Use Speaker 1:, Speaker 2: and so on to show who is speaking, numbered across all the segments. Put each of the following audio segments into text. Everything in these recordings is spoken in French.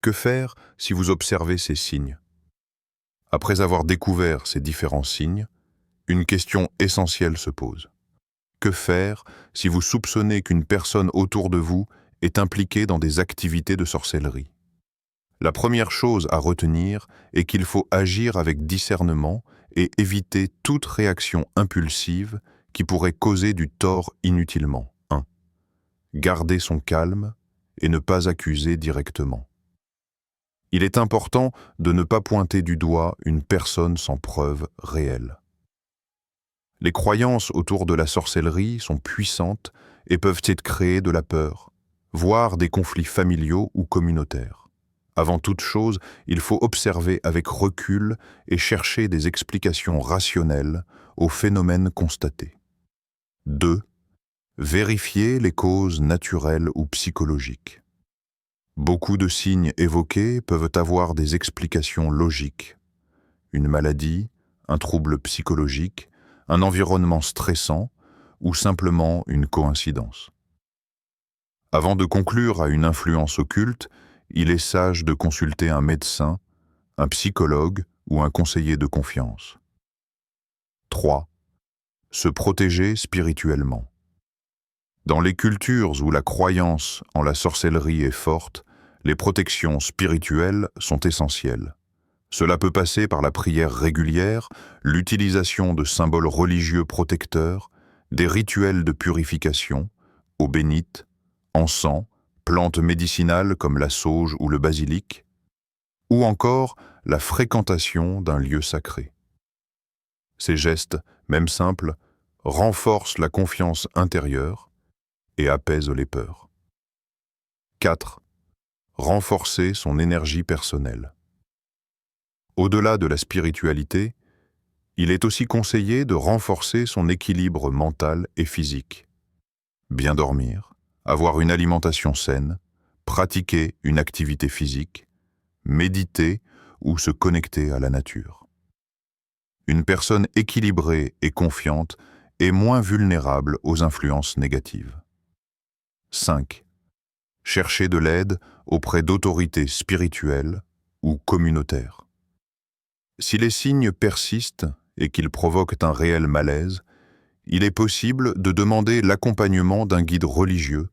Speaker 1: Que faire si vous observez ces signes? Après avoir découvert ces différents signes, une question essentielle se pose. Que faire si vous soupçonnez qu'une personne autour de vous est impliquée dans des activités de sorcellerie? La première chose à retenir est qu'il faut agir avec discernement et éviter toute réaction impulsive qui pourrait causer du tort inutilement. 1. Garder son calme et ne pas accuser directement. Il est important de ne pas pointer du doigt une personne sans preuve réelle. Les croyances autour de la sorcellerie sont puissantes et peuvent créer de la peur, voire des conflits familiaux ou communautaires. Avant toute chose, il faut observer avec recul et chercher des explications rationnelles aux phénomènes constatés. 2. Vérifier les causes naturelles ou psychologiques. Beaucoup de signes évoqués peuvent avoir des explications logiques. Une maladie, un trouble psychologique, un environnement stressant ou simplement une coïncidence. Avant de conclure à une influence occulte, il est sage de consulter un médecin, un psychologue ou un conseiller de confiance. 3. Se protéger spirituellement. Dans les cultures où la croyance en la sorcellerie est forte, les protections spirituelles sont essentielles. Cela peut passer par la prière régulière, l'utilisation de symboles religieux protecteurs, des rituels de purification, eau bénite, encens, plantes médicinales comme la sauge ou le basilic, ou encore la fréquentation d'un lieu sacré. Ces gestes, même simples, renforcent la confiance intérieure et apaisent les peurs. 4. Renforcer son énergie personnelle. Au-delà de la spiritualité, il est aussi conseillé de renforcer son équilibre mental et physique. Bien dormir, avoir une alimentation saine, pratiquer une activité physique, méditer ou se connecter à la nature. Une personne équilibrée et confiante est moins vulnérable aux influences négatives. 5. Chercher de l'aide auprès d'autorités spirituelles ou communautaires. Si les signes persistent et qu'ils provoquent un réel malaise, il est possible de demander l'accompagnement d'un guide religieux,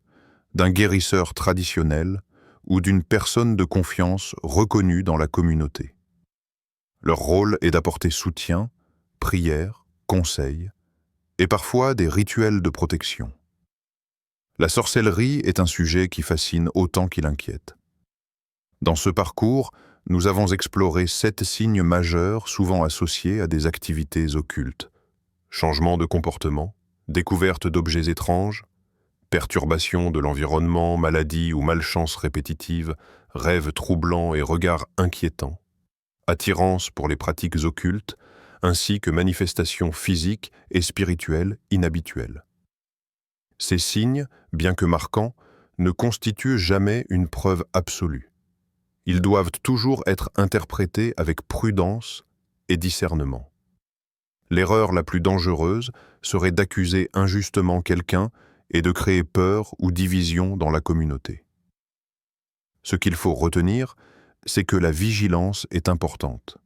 Speaker 1: d'un guérisseur traditionnel ou d'une personne de confiance reconnue dans la communauté. Leur rôle est d'apporter soutien, prière, conseils et parfois des rituels de protection. La sorcellerie est un sujet qui fascine autant qu'il inquiète. Dans ce parcours, nous avons exploré 7 signes majeurs souvent associés à des activités occultes. Changement de comportement, découverte d'objets étranges, perturbation de l'environnement, maladie ou malchance répétitive, rêves troublants et regards inquiétants, attirance pour les pratiques occultes, ainsi que manifestations physiques et spirituelles inhabituelles. Ces signes, bien que marquants, ne constituent jamais une preuve absolue. Ils doivent toujours être interprétés avec prudence et discernement. L'erreur la plus dangereuse serait d'accuser injustement quelqu'un et de créer peur ou division dans la communauté. Ce qu'il faut retenir, c'est que la vigilance est importante.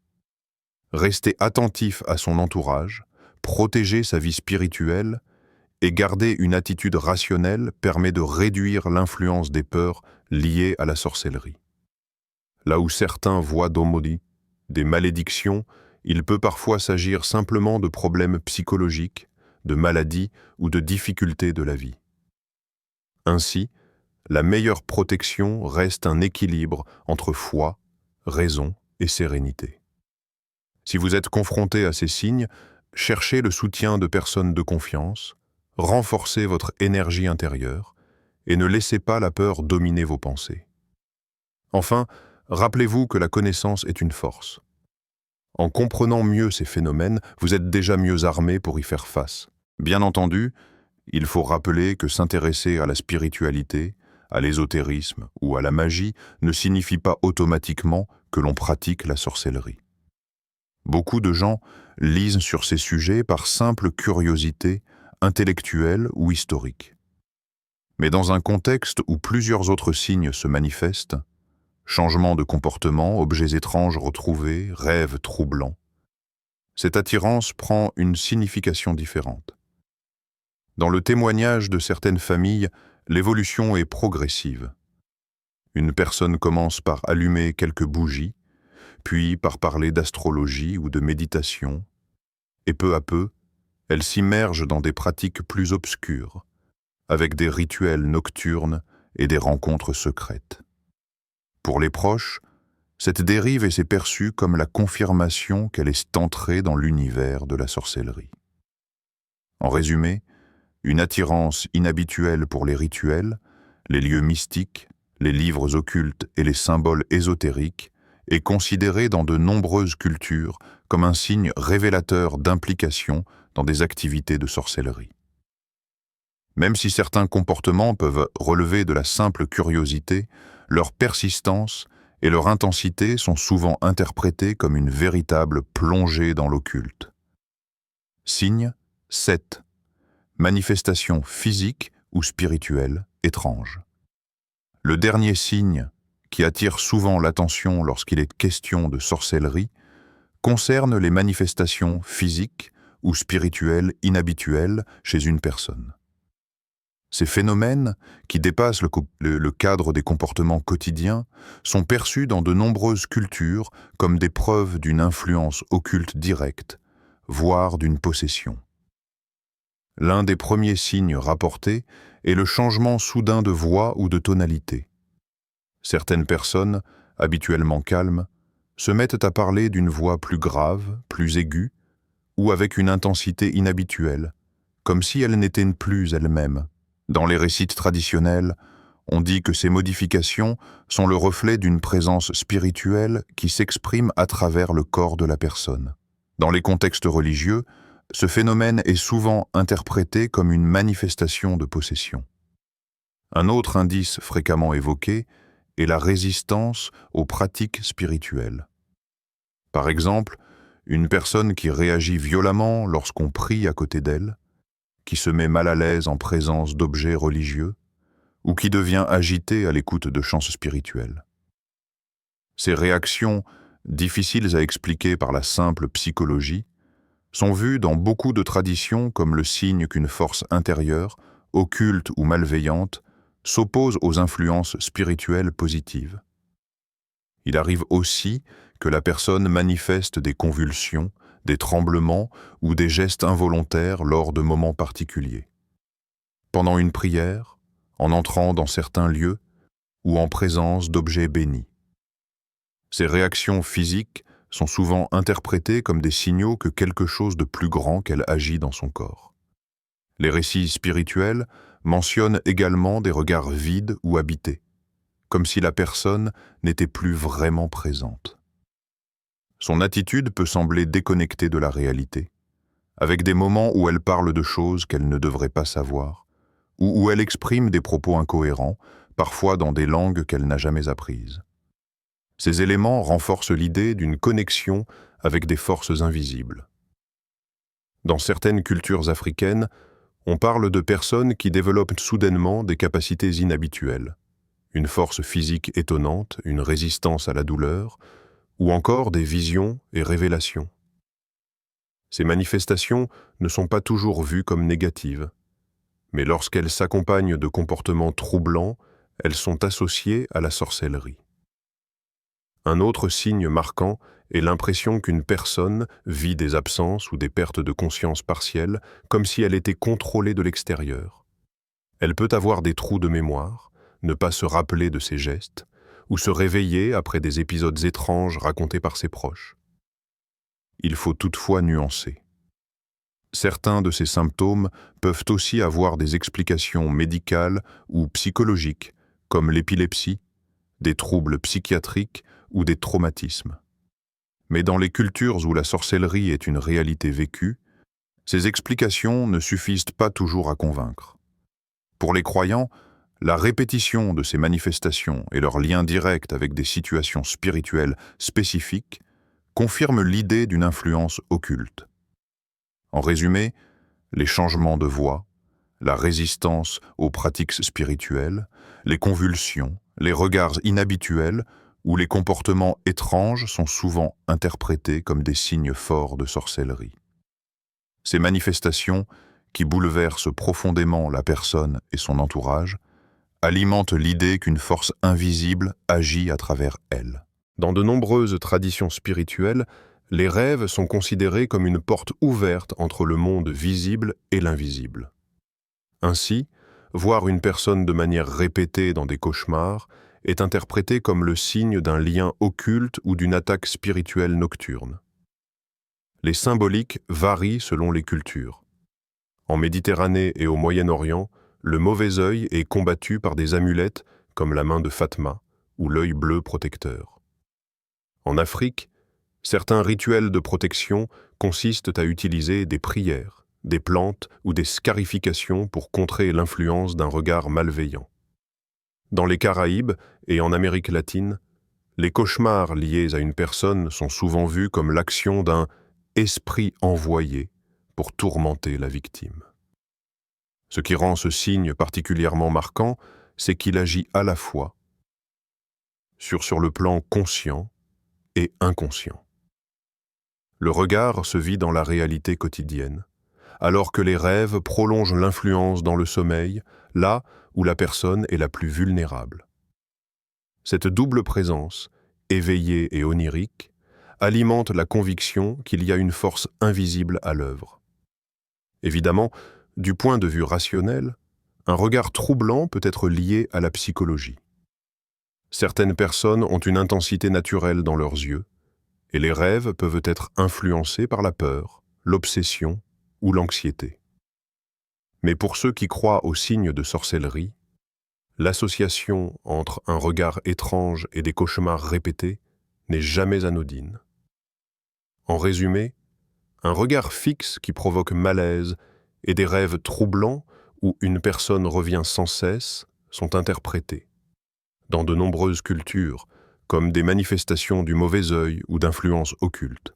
Speaker 1: Rester attentif à son entourage, protéger sa vie spirituelle et garder une attitude rationnelle permet de réduire l'influence des peurs liées à la sorcellerie. Là où certains voient des malédictions, il peut parfois s'agir simplement de problèmes psychologiques, de maladies ou de difficultés de la vie. Ainsi, la meilleure protection reste un équilibre entre foi, raison et sérénité. Si vous êtes confronté à ces signes, cherchez le soutien de personnes de confiance, renforcez votre énergie intérieure et ne laissez pas la peur dominer vos pensées. Enfin, rappelez-vous que la connaissance est une force. En comprenant mieux ces phénomènes, vous êtes déjà mieux armé pour y faire face. Bien entendu, il faut rappeler que s'intéresser à la spiritualité, à l'ésotérisme ou à la magie ne signifie pas automatiquement que l'on pratique la sorcellerie. Beaucoup de gens lisent sur ces sujets par simple curiosité intellectuelle ou historique. Mais dans un contexte où plusieurs autres signes se manifestent, Changements de comportement, objets étranges retrouvés, rêves troublants. Cette attirance prend une signification différente. Dans le témoignage de certaines familles, l'évolution est progressive. Une personne commence par allumer quelques bougies, puis par parler d'astrologie ou de méditation, et peu à peu, elle s'immerge dans des pratiques plus obscures, avec des rituels nocturnes et des rencontres secrètes. Pour les proches, cette dérive s'est perçue comme la confirmation qu'elle est entrée dans l'univers de la sorcellerie. En résumé, une attirance inhabituelle pour les rituels, les lieux mystiques, les livres occultes et les symboles ésotériques est considérée dans de nombreuses cultures comme un signe révélateur d'implication dans des activités de sorcellerie. Même si certains comportements peuvent relever de la simple curiosité, leur persistance et leur intensité sont souvent interprétées comme une véritable plongée dans l'occulte. Signe 7. Manifestation physique ou spirituelle étrange. Le dernier signe, qui attire souvent l'attention lorsqu'il est question de sorcellerie, concerne les manifestations physiques ou spirituelles inhabituelles chez une personne. Ces phénomènes, qui dépassent le cadre des comportements quotidiens, sont perçus dans de nombreuses cultures comme des preuves d'une influence occulte directe, voire d'une possession. L'un des premiers signes rapportés est le changement soudain de voix ou de tonalité. Certaines personnes, habituellement calmes, se mettent à parler d'une voix plus grave, plus aiguë, ou avec une intensité inhabituelle, comme si elles n'étaient plus elles-mêmes. Dans les récits traditionnels, on dit que ces modifications sont le reflet d'une présence spirituelle qui s'exprime à travers le corps de la personne. Dans les contextes religieux, ce phénomène est souvent interprété comme une manifestation de possession. Un autre indice fréquemment évoqué est la résistance aux pratiques spirituelles. Par exemple, une personne qui réagit violemment lorsqu'on prie à côté d'elle, qui se met mal à l'aise en présence d'objets religieux, ou qui devient agitée à l'écoute de chants spirituels. Ces réactions, difficiles à expliquer par la simple psychologie, sont vues dans beaucoup de traditions comme le signe qu'une force intérieure, occulte ou malveillante, s'oppose aux influences spirituelles positives. Il arrive aussi que la personne manifeste des convulsions, des tremblements ou des gestes involontaires lors de moments particuliers. Pendant une prière, en entrant dans certains lieux ou en présence d'objets bénis. Ces réactions physiques sont souvent interprétées comme des signaux que quelque chose de plus grand qu'elle agit dans son corps. Les récits spirituels mentionnent également des regards vides ou habités, comme si la personne n'était plus vraiment présente. Son attitude peut sembler déconnectée de la réalité, avec des moments où elle parle de choses qu'elle ne devrait pas savoir, ou où elle exprime des propos incohérents, parfois dans des langues qu'elle n'a jamais apprises. Ces éléments renforcent l'idée d'une connexion avec des forces invisibles. Dans certaines cultures africaines, on parle de personnes qui développent soudainement des capacités inhabituelles, une force physique étonnante, une résistance à la douleur, ou encore des visions et révélations. Ces manifestations ne sont pas toujours vues comme négatives, mais lorsqu'elles s'accompagnent de comportements troublants, elles sont associées à la sorcellerie. Un autre signe marquant est l'impression qu'une personne vit des absences ou des pertes de conscience partielles, comme si elle était contrôlée de l'extérieur. Elle peut avoir des trous de mémoire, ne pas se rappeler de ses gestes, ou se réveiller après des épisodes étranges racontés par ses proches. Il faut toutefois nuancer. Certains de ces symptômes peuvent aussi avoir des explications médicales ou psychologiques, comme l'épilepsie, des troubles psychiatriques ou des traumatismes. Mais dans les cultures où la sorcellerie est une réalité vécue, ces explications ne suffisent pas toujours à convaincre. Pour les croyants, la répétition de ces manifestations et leur lien direct avec des situations spirituelles spécifiques confirme l'idée d'une influence occulte. En résumé, les changements de voix, la résistance aux pratiques spirituelles, les convulsions, les regards inhabituels où les comportements étranges sont souvent interprétés comme des signes forts de sorcellerie. Ces manifestations, qui bouleversent profondément la personne et son entourage, alimentent l'idée qu'une force invisible agit à travers elle. Dans de nombreuses traditions spirituelles, les rêves sont considérés comme une porte ouverte entre le monde visible et l'invisible. Ainsi, voir une personne de manière répétée dans des cauchemars est interprété comme le signe d'un lien occulte ou d'une attaque spirituelle nocturne. Les symboliques varient selon les cultures. En Méditerranée et au Moyen-Orient, le mauvais œil est combattu par des amulettes comme la main de Fatma ou l'œil bleu protecteur. En Afrique, certains rituels de protection consistent à utiliser des prières, des plantes ou des scarifications pour contrer l'influence d'un regard malveillant. Dans les Caraïbes et en Amérique latine, les cauchemars liés à une personne sont souvent vus comme l'action d'un esprit envoyé pour tourmenter la victime. Ce qui rend ce signe particulièrement marquant, c'est qu'il agit à la fois sur le plan conscient et inconscient. Le regard se vit dans la réalité quotidienne, alors que les rêves prolongent l'influence dans le sommeil, là où la personne est la plus vulnérable. Cette double présence, éveillée et onirique, alimente la conviction qu'il y a une force invisible à l'œuvre. Évidemment, du point de vue rationnel, un regard troublant peut être lié à la psychologie. Certaines personnes ont une intensité naturelle dans leurs yeux, et les rêves peuvent être influencés par la peur, l'obsession ou l'anxiété. Mais pour ceux qui croient aux signes de sorcellerie, l'association entre un regard étrange et des cauchemars répétés n'est jamais anodine. En résumé, un regard fixe qui provoque malaise et des rêves troublants où une personne revient sans cesse sont interprétés, dans de nombreuses cultures, comme des manifestations du mauvais œil ou d'influences occultes.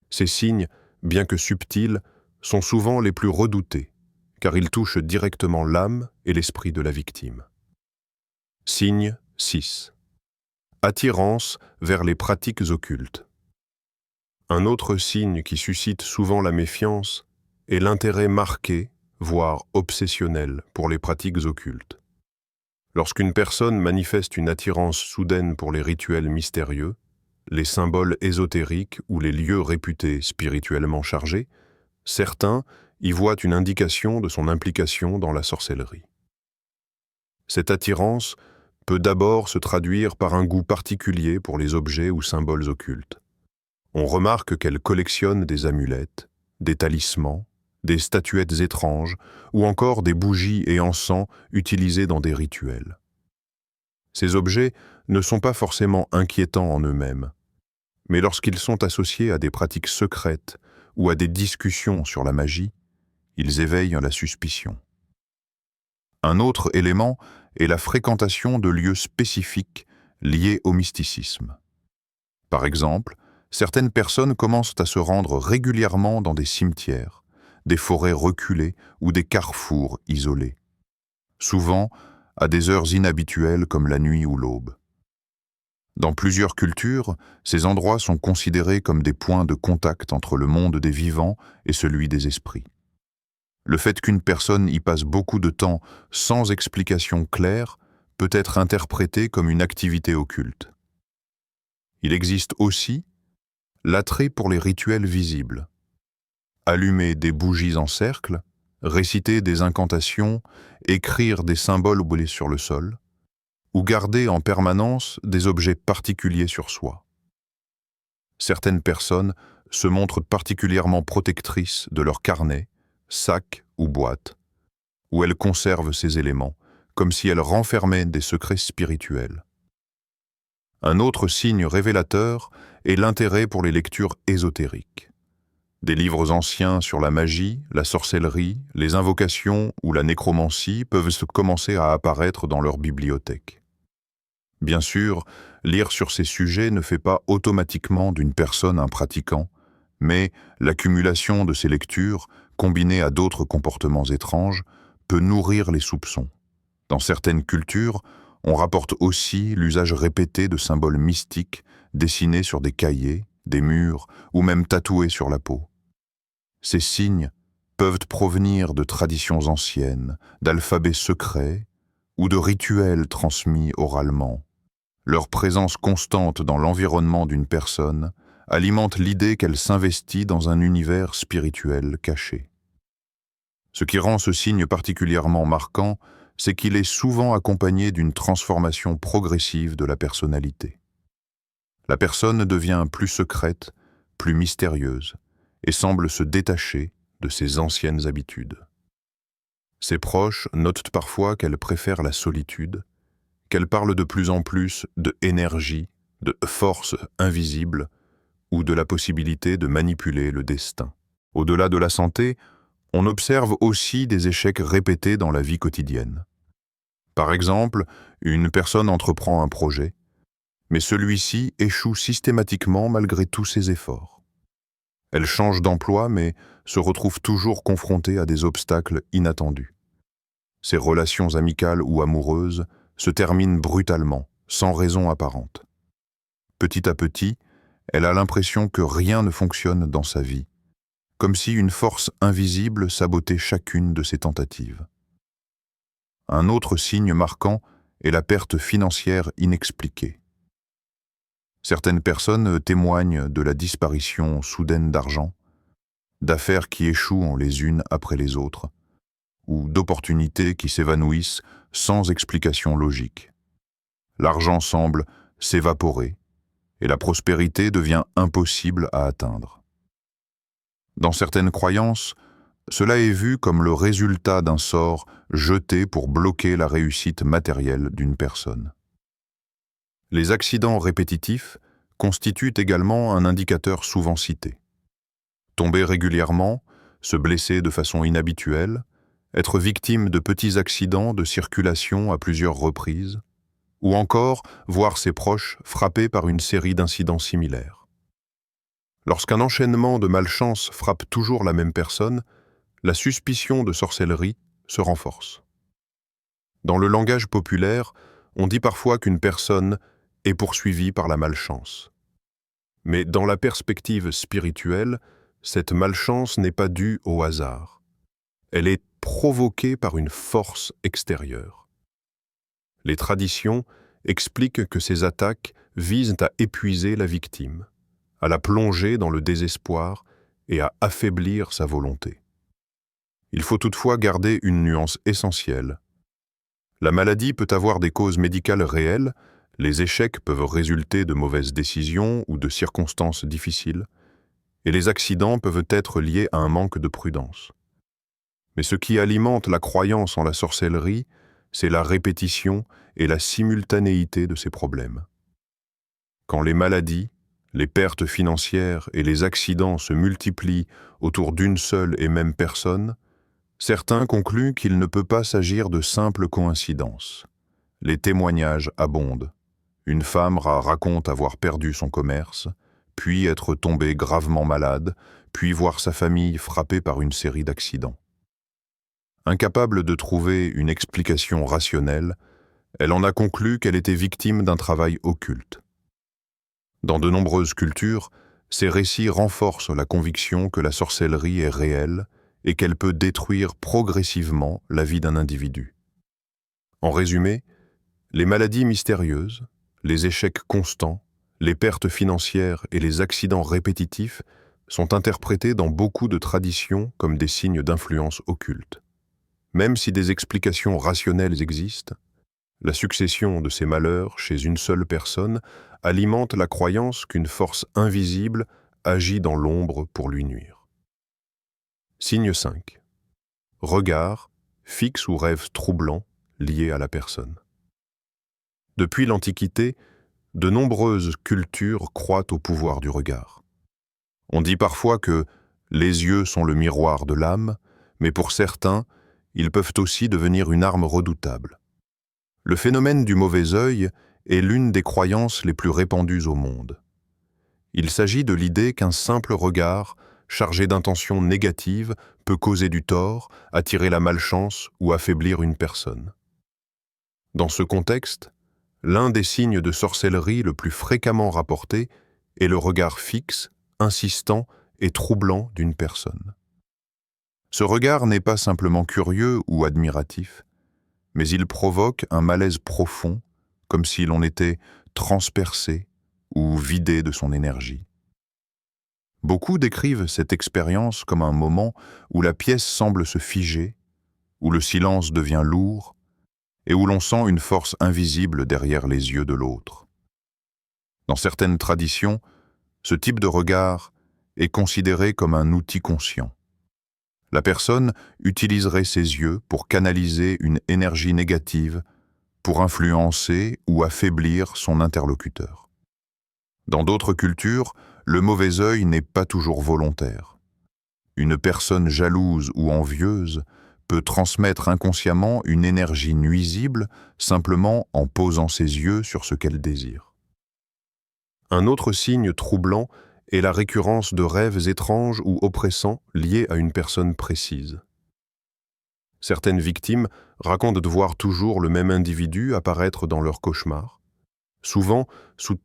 Speaker 1: Ces signes, bien que subtils, sont souvent les plus redoutés, car ils touchent directement l'âme et l'esprit de la victime. Signe 6. Attirance vers les pratiques occultes. Un autre signe qui suscite souvent la méfiance est l'intérêt marqué, voire obsessionnel, pour les pratiques occultes. Lorsqu'une personne manifeste une attirance soudaine pour les rituels mystérieux, les symboles ésotériques ou les lieux réputés spirituellement chargés, certains y voient une indication de son implication dans la sorcellerie. Cette attirance peut d'abord se traduire par un goût particulier pour les objets ou symboles occultes. On remarque qu'elle collectionne des amulettes, des talismans, des statuettes étranges ou encore des bougies et encens utilisés dans des rituels. Ces objets ne sont pas forcément inquiétants en eux-mêmes, mais lorsqu'ils sont associés à des pratiques secrètes ou à des discussions sur la magie, ils éveillent la suspicion. Un autre élément est la fréquentation de lieux spécifiques liés au mysticisme. Par exemple, certaines personnes commencent à se rendre régulièrement dans des cimetières, des forêts reculées ou des carrefours isolés, souvent à des heures inhabituelles comme la nuit ou l'aube. Dans plusieurs cultures, ces endroits sont considérés comme des points de contact entre le monde des vivants et celui des esprits. Le fait qu'une personne y passe beaucoup de temps sans explication claire peut être interprété comme une activité occulte. Il existe aussi l'attrait pour les rituels visibles. Allumer des bougies en cercle, réciter des incantations, écrire des symboles boulés sur le sol, ou garder en permanence des objets particuliers sur soi. Certaines personnes se montrent particulièrement protectrices de leurs carnets, sacs ou boîtes, où elles conservent ces éléments, comme si elles renfermaient des secrets spirituels. Un autre signe révélateur est l'intérêt pour les lectures ésotériques. Des livres anciens sur la magie, la sorcellerie, les invocations ou la nécromancie peuvent commencer à apparaître dans leur bibliothèque. Bien sûr, lire sur ces sujets ne fait pas automatiquement d'une personne un pratiquant, mais l'accumulation de ces lectures, combinée à d'autres comportements étranges, peut nourrir les soupçons. Dans certaines cultures, on rapporte aussi l'usage répété de symboles mystiques dessinés sur des cahiers, des murs ou même tatoués sur la peau. Ces signes peuvent provenir de traditions anciennes, d'alphabets secrets ou de rituels transmis oralement. Leur présence constante dans l'environnement d'une personne alimente l'idée qu'elle s'investit dans un univers spirituel caché. Ce qui rend ce signe particulièrement marquant, c'est qu'il est souvent accompagné d'une transformation progressive de la personnalité. La personne devient plus secrète, plus mystérieuse, et semble se détacher de ses anciennes habitudes. Ses proches notent parfois qu'elle préfère la solitude, qu'elle parle de plus en plus de énergie, de force invisible ou de la possibilité de manipuler le destin. Au-delà de la santé, on observe aussi des échecs répétés dans la vie quotidienne. Par exemple, une personne entreprend un projet, mais celui-ci échoue systématiquement malgré tous ses efforts. Elle change d'emploi, mais se retrouve toujours confrontée à des obstacles inattendus. Ses relations amicales ou amoureuses se terminent brutalement, sans raison apparente. Petit à petit, elle a l'impression que rien ne fonctionne dans sa vie, comme si une force invisible sabotait chacune de ses tentatives. Un autre signe marquant est la perte financière inexpliquée. Certaines personnes témoignent de la disparition soudaine d'argent, d'affaires qui échouent les unes après les autres, ou d'opportunités qui s'évanouissent sans explication logique. L'argent semble s'évaporer et la prospérité devient impossible à atteindre. Dans certaines croyances, cela est vu comme le résultat d'un sort jeté pour bloquer la réussite matérielle d'une personne. Les accidents répétitifs constituent également un indicateur souvent cité. Tomber régulièrement, se blesser de façon inhabituelle, être victime de petits accidents de circulation à plusieurs reprises, ou encore voir ses proches frappés par une série d'incidents similaires. Lorsqu'un enchaînement de malchance frappe toujours la même personne, la suspicion de sorcellerie se renforce. Dans le langage populaire, on dit parfois qu'une personne est poursuivie par la malchance. Mais dans la perspective spirituelle, cette malchance n'est pas due au hasard. Elle est provoquée par une force extérieure. Les traditions expliquent que ces attaques visent à épuiser la victime, à la plonger dans le désespoir et à affaiblir sa volonté. Il faut toutefois garder une nuance essentielle. La maladie peut avoir des causes médicales réelles, les échecs peuvent résulter de mauvaises décisions ou de circonstances difficiles, et les accidents peuvent être liés à un manque de prudence. Mais ce qui alimente la croyance en la sorcellerie, c'est la répétition et la simultanéité de ces problèmes. Quand les maladies, les pertes financières et les accidents se multiplient autour d'une seule et même personne, certains concluent qu'il ne peut pas s'agir de simples coïncidences. Les témoignages abondent. Une femme raconte avoir perdu son commerce, puis être tombée gravement malade, puis voir sa famille frappée par une série d'accidents. Incapable de trouver une explication rationnelle, elle en a conclu qu'elle était victime d'un travail occulte. Dans de nombreuses cultures, ces récits renforcent la conviction que la sorcellerie est réelle et qu'elle peut détruire progressivement la vie d'un individu. En résumé, les maladies mystérieuses, les échecs constants, les pertes financières et les accidents répétitifs sont interprétés dans beaucoup de traditions comme des signes d'influence occulte. Même si des explications rationnelles existent, la succession de ces malheurs chez une seule personne alimente la croyance qu'une force invisible agit dans l'ombre pour lui nuire. Signe 5. Regard, fixe ou rêve troublant lié à la personne. Depuis l'Antiquité, de nombreuses cultures croient au pouvoir du regard. On dit parfois que les yeux sont le miroir de l'âme, mais pour certains, ils peuvent aussi devenir une arme redoutable. Le phénomène du mauvais œil est l'une des croyances les plus répandues au monde. Il s'agit de l'idée qu'un simple regard, chargé d'intentions négatives, peut causer du tort, attirer la malchance ou affaiblir une personne. Dans ce contexte, l'un des signes de sorcellerie le plus fréquemment rapporté est le regard fixe, insistant et troublant d'une personne. Ce regard n'est pas simplement curieux ou admiratif, mais il provoque un malaise profond, comme si l'on était transpercé ou vidé de son énergie. Beaucoup décrivent cette expérience comme un moment où la pièce semble se figer, où le silence devient lourd et où l'on sent une force invisible derrière les yeux de l'autre. Dans certaines traditions, ce type de regard est considéré comme un outil conscient. La personne utiliserait ses yeux pour canaliser une énergie négative, pour influencer ou affaiblir son interlocuteur. Dans d'autres cultures, le mauvais œil n'est pas toujours volontaire. Une personne jalouse ou envieuse peut transmettre inconsciemment une énergie nuisible simplement en posant ses yeux sur ce qu'elle désire. Un autre signe troublant est la récurrence de rêves étranges ou oppressants liés à une personne précise. Certaines victimes racontent de voir toujours le même individu apparaître dans leurs cauchemars, souvent sous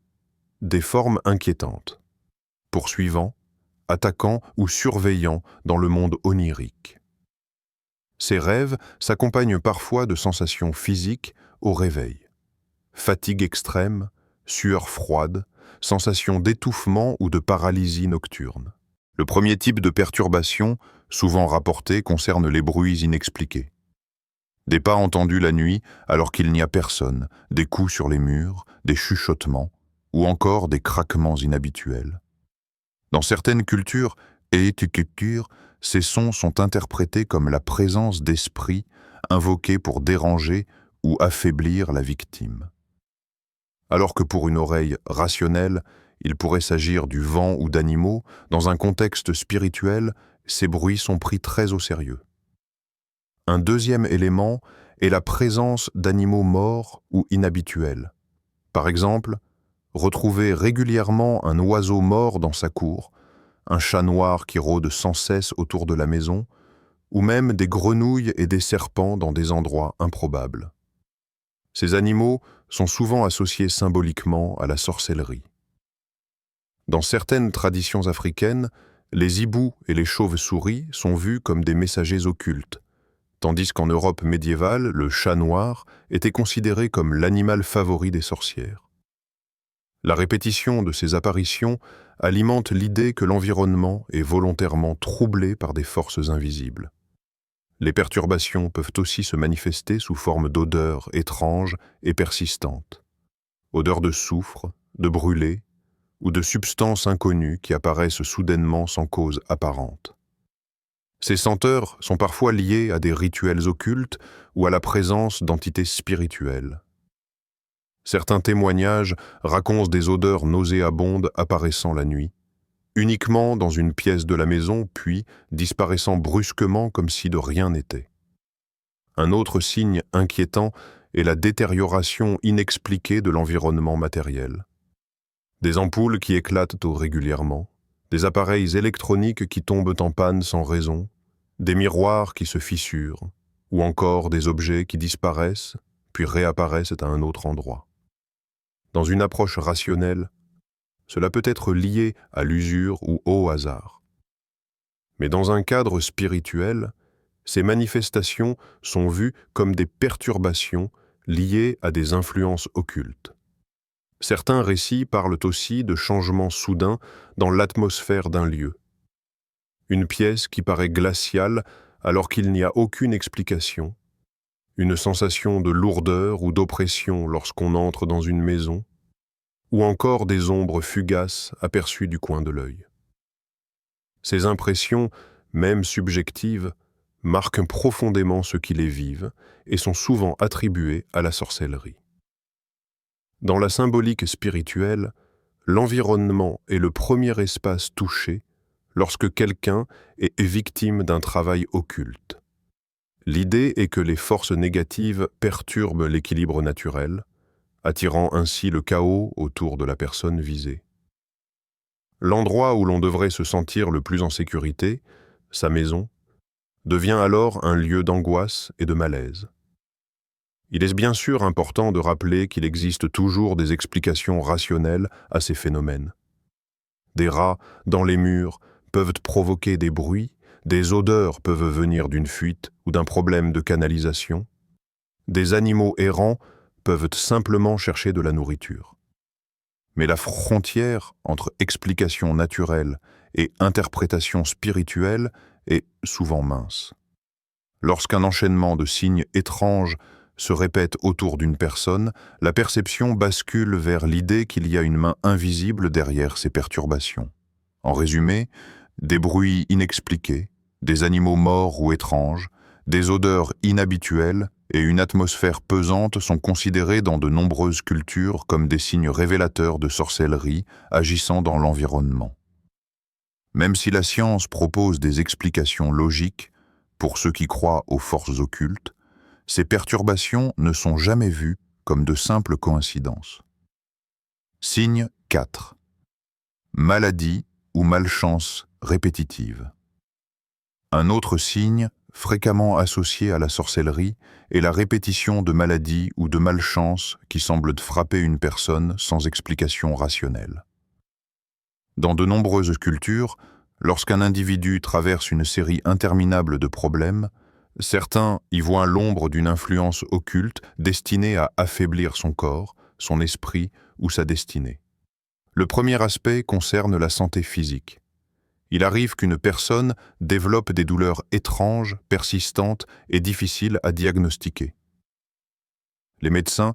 Speaker 1: des formes inquiétantes, poursuivant, attaquant ou surveillant dans le monde onirique. Ces rêves s'accompagnent parfois de sensations physiques au réveil. Fatigue extrême, sueur froide, sensation d'étouffement ou de paralysie nocturne. Le premier type de perturbation, souvent rapporté, concerne les bruits inexpliqués. Des pas entendus la nuit alors qu'il n'y a personne, des coups sur les murs, des chuchotements, ou encore des craquements inhabituels. Dans certaines cultures et cultures, ces sons sont interprétés comme la présence d'esprits invoqués pour déranger ou affaiblir la victime. Alors que pour une oreille rationnelle, il pourrait s'agir du vent ou d'animaux, dans un contexte spirituel, ces bruits sont pris très au sérieux. Un deuxième élément est la présence d'animaux morts ou inhabituels. Par exemple, retrouver régulièrement un oiseau mort dans sa cour, un chat noir qui rôde sans cesse autour de la maison, ou même des grenouilles et des serpents dans des endroits improbables. Ces animaux sont souvent associés symboliquement à la sorcellerie. Dans certaines traditions africaines, les hiboux et les chauves-souris sont vus comme des messagers occultes, tandis qu'en Europe médiévale, le chat noir était considéré comme l'animal favori des sorcières. La répétition de ces apparitions alimente l'idée que l'environnement est volontairement troublé par des forces invisibles. Les perturbations peuvent aussi se manifester sous forme d'odeurs étranges et persistantes. Odeurs de soufre, de brûlé ou de substances inconnues qui apparaissent soudainement sans cause apparente. Ces senteurs sont parfois liées à des rituels occultes ou à la présence d'entités spirituelles. Certains témoignages racontent des odeurs nauséabondes apparaissant la nuit, uniquement dans une pièce de la maison, puis disparaissant brusquement comme si de rien n'était. Un autre signe inquiétant est la détérioration inexpliquée de l'environnement matériel. Des ampoules qui éclatent régulièrement, des appareils électroniques qui tombent en panne sans raison, des miroirs qui se fissurent, ou encore des objets qui disparaissent, puis réapparaissent à un autre endroit. Dans une approche rationnelle, cela peut être lié à l'usure ou au hasard. Mais dans un cadre spirituel, ces manifestations sont vues comme des perturbations liées à des influences occultes. Certains récits parlent aussi de changements soudains dans l'atmosphère d'un lieu. Une pièce qui paraît glaciale alors qu'il n'y a aucune explication, une sensation de lourdeur ou d'oppression lorsqu'on entre dans une maison, ou encore des ombres fugaces aperçues du coin de l'œil. Ces impressions, même subjectives, marquent profondément ceux qui les vivent et sont souvent attribuées à la sorcellerie. Dans la symbolique spirituelle, l'environnement est le premier espace touché lorsque quelqu'un est victime d'un travail occulte. L'idée est que les forces négatives perturbent l'équilibre naturel, attirant ainsi le chaos autour de la personne visée. L'endroit où l'on devrait se sentir le plus en sécurité, sa maison, devient alors un lieu d'angoisse et de malaise. Il est bien sûr important de rappeler qu'il existe toujours des explications rationnelles à ces phénomènes. Des rats dans les murs peuvent provoquer des bruits, des odeurs peuvent venir d'une fuite ou d'un problème de canalisation. Des animaux errants peuvent simplement chercher de la nourriture. Mais la frontière entre explication naturelle et interprétation spirituelle est souvent mince. Lorsqu'un enchaînement de signes étranges se répète autour d'une personne, la perception bascule vers l'idée qu'il y a une main invisible derrière ces perturbations. En résumé, des bruits inexpliqués, des animaux morts ou étranges, des odeurs inhabituelles et une atmosphère pesante sont considérés dans de nombreuses cultures comme des signes révélateurs de sorcellerie agissant dans l'environnement. Même si la science propose des explications logiques pour ceux qui croient aux forces occultes, ces perturbations ne sont jamais vues comme de simples coïncidences. Signe 4. Maladie ou malchance répétitive. Un autre signe, fréquemment associé à la sorcellerie, est la répétition de maladies ou de malchances qui semblent frapper une personne sans explication rationnelle. Dans de nombreuses cultures, lorsqu'un individu traverse une série interminable de problèmes, certains y voient l'ombre d'une influence occulte destinée à affaiblir son corps, son esprit ou sa destinée. Le premier aspect concerne la santé physique. Il arrive qu'une personne développe des douleurs étranges, persistantes et difficiles à diagnostiquer. Les médecins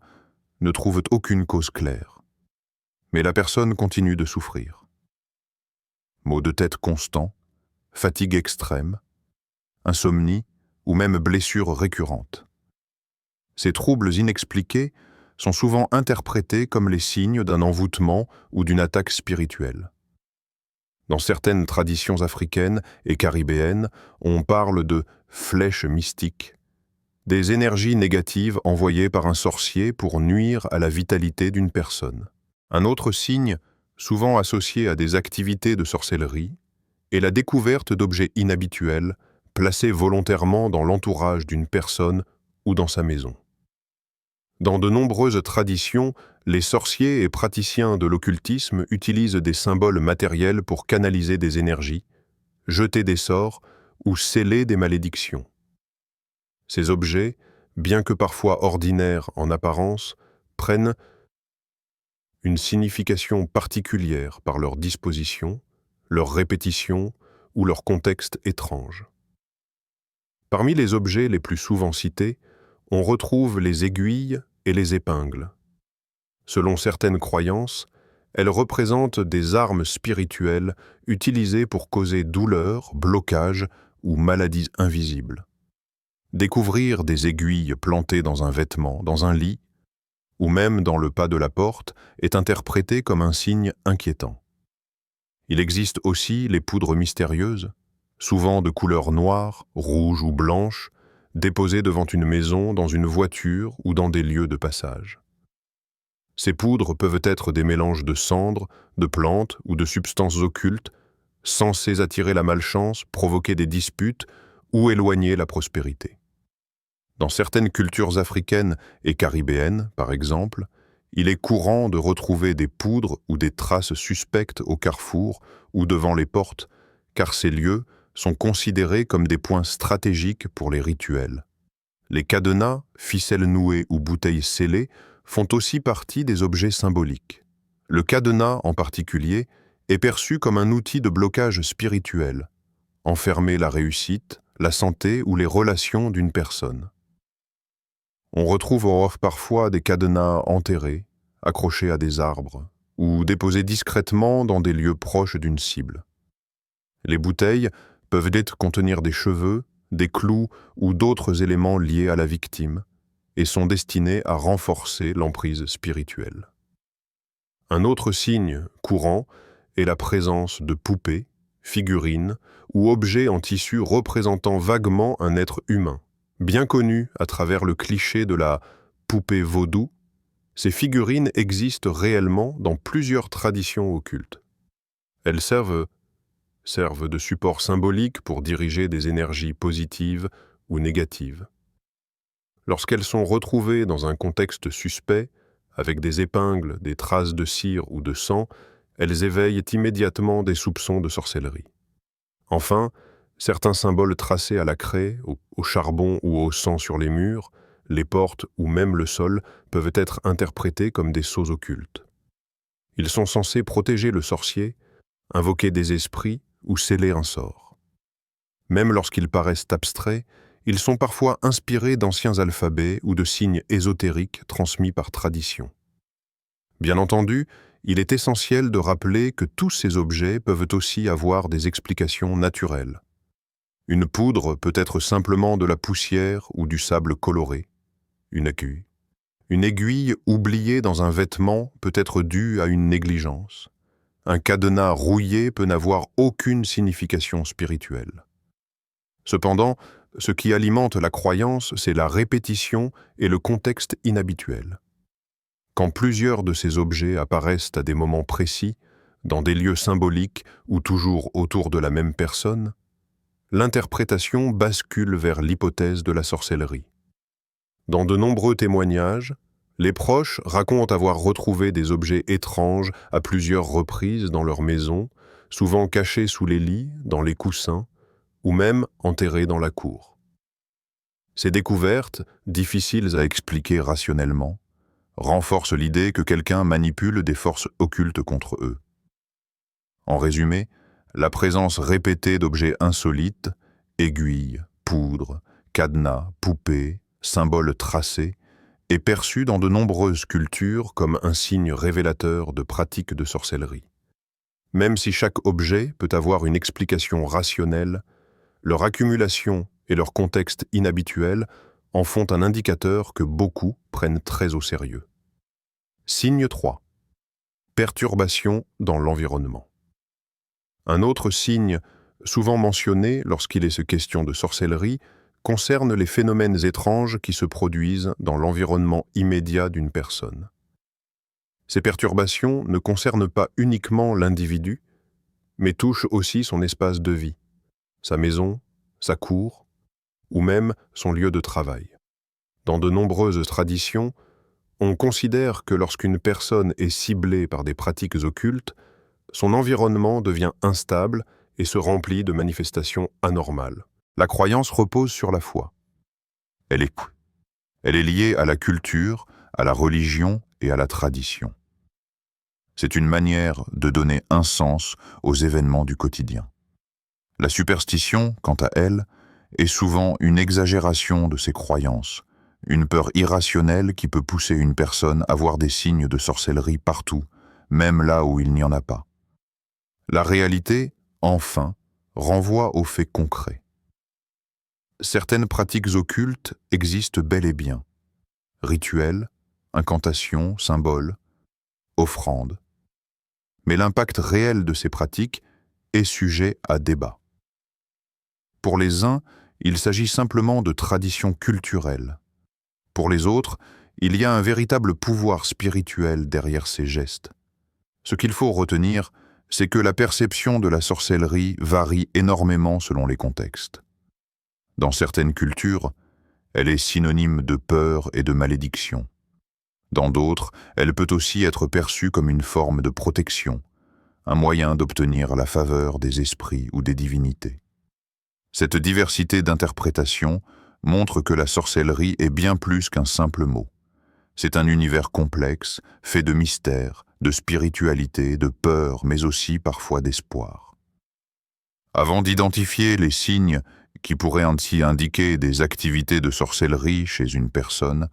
Speaker 1: ne trouvent aucune cause claire, mais la personne continue de souffrir. Maux de tête constants, fatigue extrême, insomnie ou même blessures récurrentes. Ces troubles inexpliqués sont souvent interprétés comme les signes d'un envoûtement ou d'une attaque spirituelle. Dans certaines traditions africaines et caribéennes, on parle de flèches mystiques, des énergies négatives envoyées par un sorcier pour nuire à la vitalité d'une personne. Un autre signe, souvent associé à des activités de sorcellerie, est la découverte d'objets inhabituels placés volontairement dans l'entourage d'une personne ou dans sa maison. Dans de nombreuses traditions, les sorciers et praticiens de l'occultisme utilisent des symboles matériels pour canaliser des énergies, jeter des sorts ou sceller des malédictions. Ces objets, bien que parfois ordinaires en apparence, prennent une signification particulière par leur disposition, leur répétition ou leur contexte étrange. Parmi les objets les plus souvent cités, on retrouve les aiguilles et les épingles. Selon certaines croyances, elles représentent des armes spirituelles utilisées pour causer douleur, blocage ou maladies invisibles. Découvrir des aiguilles plantées dans un vêtement, dans un lit, ou même dans le pas de la porte, est interprété comme un signe inquiétant. Il existe aussi les poudres mystérieuses, souvent de couleur noire, rouge ou blanche, déposées devant une maison, dans une voiture ou dans des lieux de passage. Ces poudres peuvent être des mélanges de cendres, de plantes ou de substances occultes, censées attirer la malchance, provoquer des disputes ou éloigner la prospérité. Dans certaines cultures africaines et caribéennes, par exemple, il est courant de retrouver des poudres ou des traces suspectes au carrefour ou devant les portes, car ces lieux sont considérés comme des points stratégiques pour les rituels. Les cadenas, ficelles nouées ou bouteilles scellées font aussi partie des objets symboliques. Le cadenas, en particulier, est perçu comme un outil de blocage spirituel, enfermer la réussite, la santé ou les relations d'une personne. On retrouve parfois des cadenas enterrés, accrochés à des arbres, ou déposés discrètement dans des lieux proches d'une cible. Les bouteilles peuvent contenir des cheveux, des clous ou d'autres éléments liés à la victime, et sont destinés à renforcer l'emprise spirituelle. Un autre signe courant est la présence de poupées, figurines ou objets en tissu représentant vaguement un être humain. Bien connu à travers le cliché de la poupée vaudou, ces figurines existent réellement dans plusieurs traditions occultes. Elles servent de support symbolique pour diriger des énergies positives ou négatives.
Speaker 2: Lorsqu'elles sont retrouvées dans un contexte suspect, avec des épingles, des traces de cire ou de sang, elles éveillent immédiatement des soupçons de sorcellerie. Enfin, certains symboles tracés à la craie, au charbon ou au sang sur les murs, les portes ou même le sol peuvent être interprétés comme des sceaux occultes. Ils sont censés protéger le sorcier, invoquer des esprits ou sceller un sort. Même lorsqu'ils paraissent abstraits, ils sont parfois inspirés d'anciens alphabets ou de signes ésotériques transmis par tradition. Bien entendu, il est essentiel de rappeler que tous ces objets peuvent aussi avoir des explications naturelles. Une poudre peut être simplement de la poussière ou du sable coloré. Une aiguille oubliée dans un vêtement peut être due à une négligence. Un cadenas rouillé peut n'avoir aucune signification spirituelle. Cependant, ce qui alimente la croyance, c'est la répétition et le contexte inhabituel. Quand plusieurs de ces objets apparaissent à des moments précis, dans des lieux symboliques ou toujours autour de la même personne, l'interprétation bascule vers l'hypothèse de la sorcellerie. Dans de nombreux témoignages, les proches racontent avoir retrouvé des objets étranges à plusieurs reprises dans leur maison, souvent cachés sous les lits, dans les coussins, ou même enterrés dans la cour. Ces découvertes, difficiles à expliquer rationnellement, renforcent l'idée que quelqu'un manipule des forces occultes contre eux. En résumé, la présence répétée d'objets insolites, aiguilles, poudres, cadenas, poupées, symboles tracés, est perçue dans de nombreuses cultures comme un signe révélateur de pratiques de sorcellerie. Même si chaque objet peut avoir une explication rationnelle, leur accumulation et leur contexte inhabituel en font un indicateur que beaucoup prennent très au sérieux. Signe 3. Perturbation dans l'environnement. Un autre signe, souvent mentionné lorsqu'il est question de sorcellerie, concerne les phénomènes étranges qui se produisent dans l'environnement immédiat d'une personne. Ces perturbations ne concernent pas uniquement l'individu, mais touchent aussi son espace de vie, sa maison, sa cour, ou même son lieu de travail. Dans de nombreuses traditions, on considère que lorsqu'une personne est ciblée par des pratiques occultes, son environnement devient instable et se remplit de manifestations anormales. La croyance repose sur la foi. Elle est liée à la culture, à la religion et à la tradition. C'est une manière de donner un sens aux événements du quotidien. La superstition, quant à elle, est souvent une exagération de ses croyances, une peur irrationnelle qui peut pousser une personne à voir des signes de sorcellerie partout, même là où il n'y en a pas. La réalité, enfin, renvoie aux faits concrets. Certaines pratiques occultes existent bel et bien. Rituels, incantations, symboles, offrandes. Mais l'impact réel de ces pratiques est sujet à débat. Pour les uns, il s'agit simplement de traditions culturelles. Pour les autres, il y a un véritable pouvoir spirituel derrière ces gestes. Ce qu'il faut retenir, c'est que la perception de la sorcellerie varie énormément selon les contextes. Dans certaines cultures, elle est synonyme de peur et de malédiction. Dans d'autres, elle peut aussi être perçue comme une forme de protection, un moyen d'obtenir la faveur des esprits ou des divinités. Cette diversité d'interprétations montre que la sorcellerie est bien plus qu'un simple mot. C'est un univers complexe, fait de mystères, de spiritualité, de peur, mais aussi parfois d'espoir. Avant d'identifier les signes qui pourraient ainsi indiquer des activités de sorcellerie chez une personne,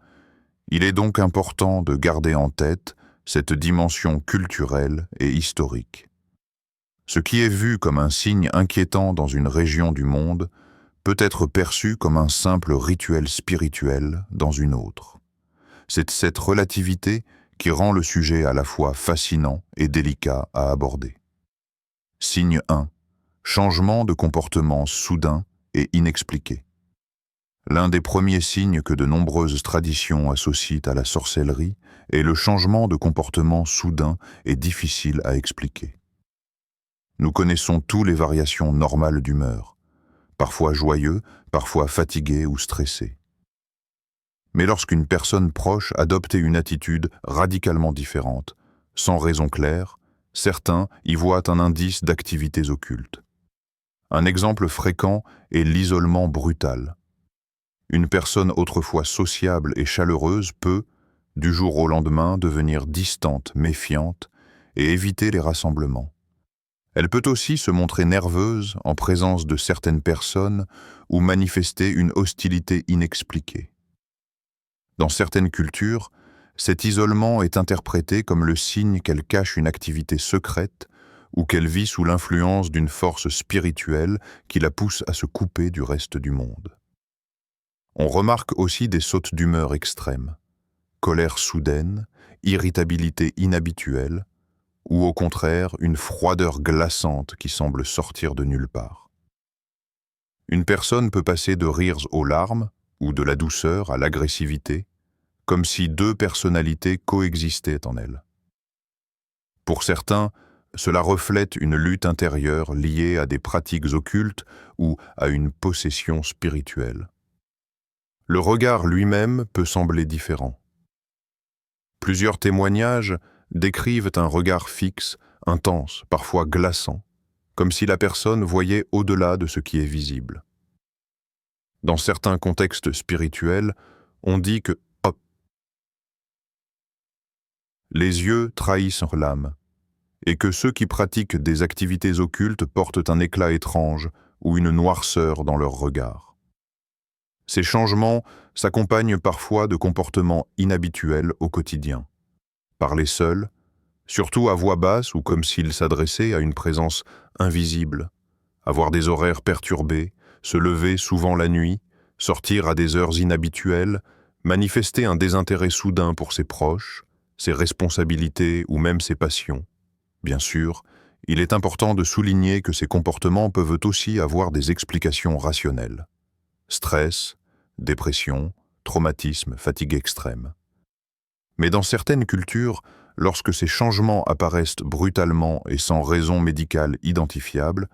Speaker 2: il est donc important de garder en tête cette dimension culturelle et historique. Ce qui est vu comme un signe inquiétant dans une région du monde peut être perçu comme un simple rituel spirituel dans une autre. C'est cette relativité qui rend le sujet à la fois fascinant et délicat à aborder. Signe 1. Changement de comportement soudain et inexpliqué. L'un des premiers signes que de nombreuses traditions associent à la sorcellerie est le changement de comportement soudain et difficile à expliquer. Nous connaissons tous les variations normales d'humeur, parfois joyeux, parfois fatigué ou stressé.
Speaker 1: mais lorsqu'une personne proche adopte une attitude radicalement différente, sans raison claire, certains y voient un indice d'activités occultes. Un exemple fréquent est l'isolement brutal. Une personne autrefois sociable et chaleureuse peut, du jour au lendemain, devenir distante, méfiante et éviter les rassemblements. Elle peut aussi se montrer nerveuse en présence de certaines personnes ou manifester une hostilité inexpliquée. Dans certaines cultures, cet isolement est interprété comme le signe qu'elle cache une activité secrète ou qu'elle vit sous l'influence d'une force spirituelle qui la pousse à se couper du reste du monde. On remarque aussi des sautes d'humeur extrêmes, colère soudaine, irritabilité inhabituelle, ou au contraire une froideur glaçante qui semble sortir de nulle part. Une personne peut passer de rires aux larmes ou de la douceur à l'agressivité, comme si deux personnalités coexistaient en elle. Pour certains, cela reflète une lutte intérieure liée à des pratiques occultes ou à une possession spirituelle. Le regard lui-même peut sembler différent. Plusieurs témoignages décrivent un regard fixe, intense, parfois glaçant, comme si la personne voyait au-delà de ce qui est visible. Dans certains contextes spirituels, on dit que les yeux trahissent l'âme, et que ceux qui pratiquent des activités occultes portent un éclat étrange ou une noirceur dans leur regard. Ces changements s'accompagnent parfois de comportements inhabituels au quotidien. Parler seul, surtout à voix basse ou comme s'il s'adressait à une présence invisible, avoir des horaires perturbés, se lever souvent la nuit, sortir à des heures inhabituelles, manifester un désintérêt soudain pour ses proches, ses responsabilités ou même ses passions. Bien sûr, il est important de souligner que ces comportements peuvent aussi avoir des explications rationnelles. Stress, dépression, traumatisme, fatigue extrême. Mais dans certaines cultures, lorsque ces changements apparaissent brutalement et sans raison médicale identifiable,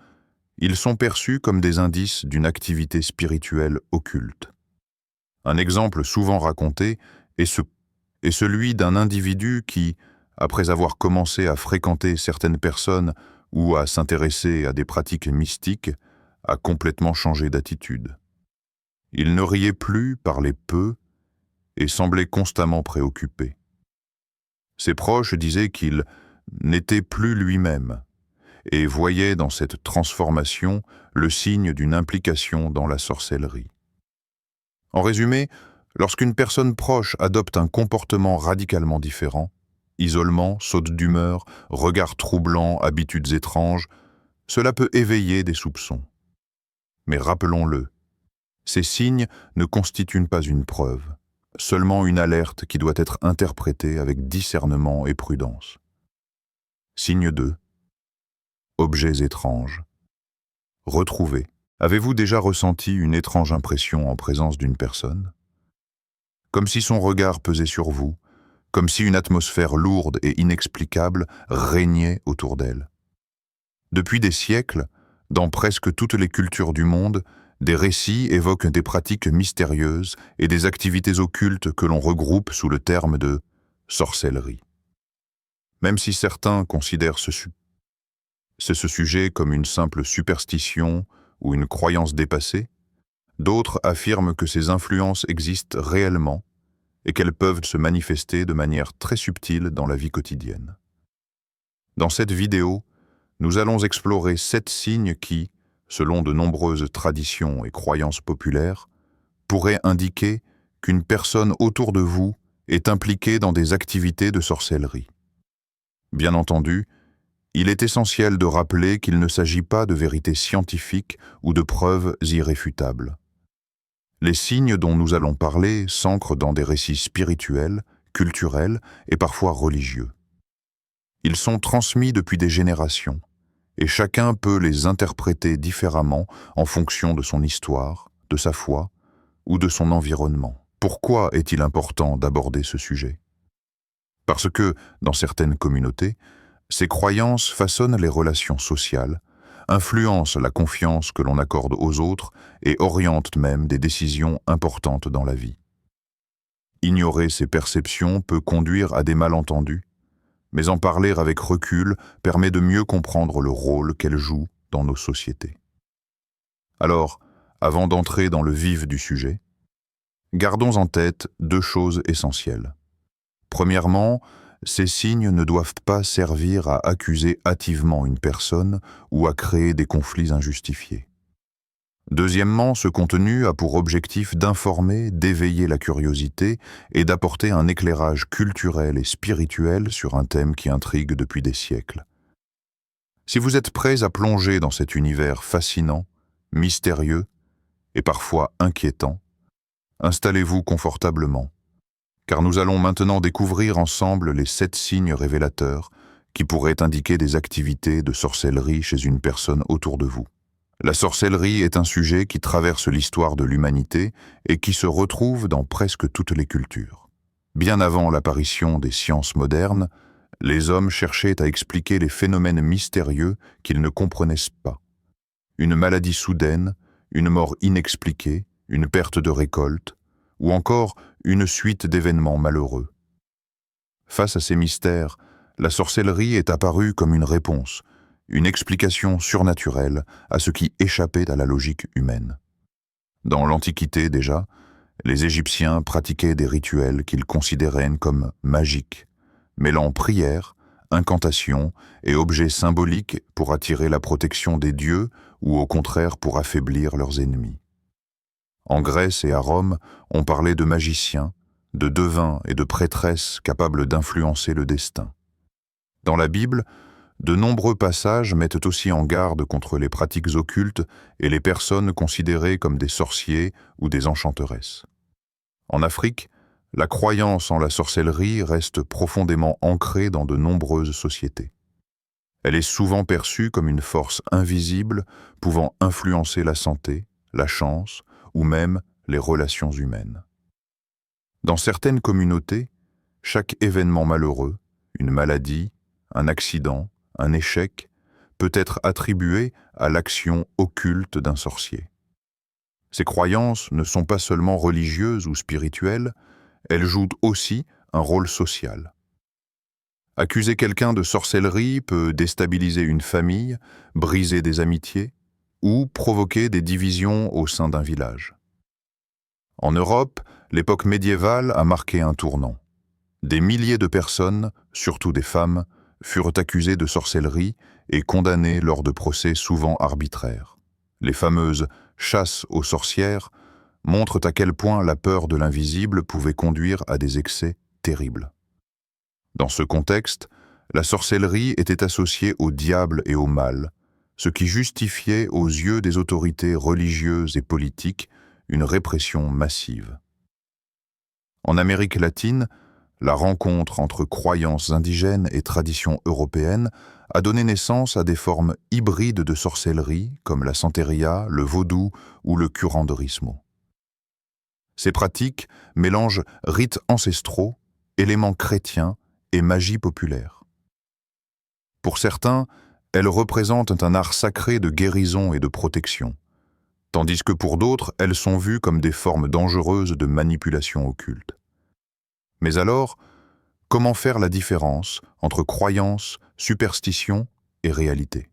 Speaker 1: ils sont perçus comme des indices d'une activité spirituelle occulte. Un exemple souvent raconté est celui d'un individu qui, après avoir commencé à fréquenter certaines personnes ou à s'intéresser à des pratiques mystiques, a complètement changé d'attitude. Il ne riait plus, parlait peu et semblait constamment préoccupé. Ses proches disaient qu'il n'était plus lui-même et voyaient dans cette transformation le signe d'une implication dans la sorcellerie. En résumé, lorsqu'une personne proche adopte un comportement radicalement différent, isolement, saute d'humeur, regard troublant, habitudes étranges, cela peut éveiller des soupçons. Mais rappelons-le, ces signes ne constituent pas une preuve, seulement une alerte qui doit être interprétée avec discernement et prudence. Signe 2. Objets étranges. Retrouvés. Avez-vous déjà ressenti une étrange impression en présence d'une personne? Comme si son regard pesait sur vous, comme si une atmosphère lourde et inexplicable régnait autour d'elle. Depuis des siècles, dans presque toutes les cultures du monde, des récits évoquent des pratiques mystérieuses et des activités occultes que l'on regroupe sous le terme de sorcellerie. Même si certains considèrent ce sujet comme une simple superstition ou une croyance dépassée, d'autres affirment que ces influences existent réellement et qu'elles peuvent se manifester de manière très subtile dans la vie quotidienne. Dans cette vidéo, nous allons explorer 7 signes qui, selon de nombreuses traditions et croyances populaires, pourraient indiquer qu'une personne autour de vous est impliquée dans des activités de sorcellerie. Bien entendu, il est essentiel de rappeler qu'il ne s'agit pas de vérités scientifiques ou de preuves irréfutables. Les signes dont nous allons parler s'ancrent dans des récits spirituels, culturels et parfois religieux. Ils sont transmis depuis des générations, et chacun peut les interpréter différemment en fonction de son histoire, de sa foi ou de son environnement. Pourquoi est-il important d'aborder ce sujet? Parce que, dans certaines communautés, ces croyances façonnent les relations sociales, influencent la confiance que l'on accorde aux autres et orientent même des décisions importantes dans la vie. Ignorer ces perceptions peut conduire à des malentendus, mais en parler avec recul permet de mieux comprendre le rôle qu'elles jouent dans nos sociétés. Alors, avant d'entrer dans le vif du sujet, gardons en tête 2 choses essentielles. Premièrement, ces signes ne doivent pas servir à accuser hâtivement une personne ou à créer des conflits injustifiés. Deuxièmement, ce contenu a pour objectif d'informer, d'éveiller la curiosité et d'apporter un éclairage culturel et spirituel sur un thème qui intrigue depuis des siècles. Si vous êtes prêts à plonger dans cet univers fascinant, mystérieux et parfois inquiétant, installez-vous confortablement, car nous allons maintenant découvrir ensemble les 7 signes révélateurs qui pourraient indiquer des activités de sorcellerie chez une personne autour de vous. La sorcellerie est un sujet qui traverse l'histoire de l'humanité et qui se retrouve dans presque toutes les cultures. Bien avant l'apparition des sciences modernes, les hommes cherchaient à expliquer les phénomènes mystérieux qu'ils ne comprenaient pas. Une maladie soudaine, une mort inexpliquée, une perte de récolte, ou encore une suite d'événements malheureux. Face à ces mystères, la sorcellerie est apparue comme une réponse, une explication surnaturelle à ce qui échappait à la logique humaine. Dans l'Antiquité déjà, les Égyptiens pratiquaient des rituels qu'ils considéraient comme magiques, mêlant prières, incantations et objets symboliques pour attirer la protection des dieux ou au contraire pour affaiblir leurs ennemis. En Grèce et à Rome, on parlait de magiciens, de devins et de prêtresses capables d'influencer le destin. Dans la Bible, de nombreux passages mettent aussi en garde contre les pratiques occultes et les personnes considérées comme des sorciers ou des enchanteresses. En Afrique, la croyance en la sorcellerie reste profondément ancrée dans de nombreuses sociétés. Elle est souvent perçue comme une force invisible pouvant influencer la santé, la chance ou même les relations humaines. Dans certaines communautés, chaque événement malheureux, une maladie, un accident, un échec, peut être attribué à l'action occulte d'un sorcier. Ces croyances ne sont pas seulement religieuses ou spirituelles, elles jouent aussi un rôle social. Accuser quelqu'un de sorcellerie peut déstabiliser une famille, briser des amitiés ou provoquer des divisions au sein d'un village. En Europe, l'époque médiévale a marqué un tournant. Des milliers de personnes, surtout des femmes, furent accusées de sorcellerie et condamnées lors de procès souvent arbitraires. Les fameuses « chasses aux sorcières » montrent à quel point la peur de l'invisible pouvait conduire à des excès terribles. Dans ce contexte, la sorcellerie était associée au diable et au mal, ce qui justifiait aux yeux des autorités religieuses et politiques une répression massive. En Amérique latine, la rencontre entre croyances indigènes et traditions européennes a donné naissance à des formes hybrides de sorcellerie comme la santeria, le vaudou ou le curanderismo. Ces pratiques mélangent rites ancestraux, éléments chrétiens et magie populaire. Pour certains, elles représentent un art sacré de guérison et de protection, tandis que pour d'autres, elles sont vues comme des formes dangereuses de manipulation occulte. Mais alors, comment faire la différence entre croyance, superstition et réalité ?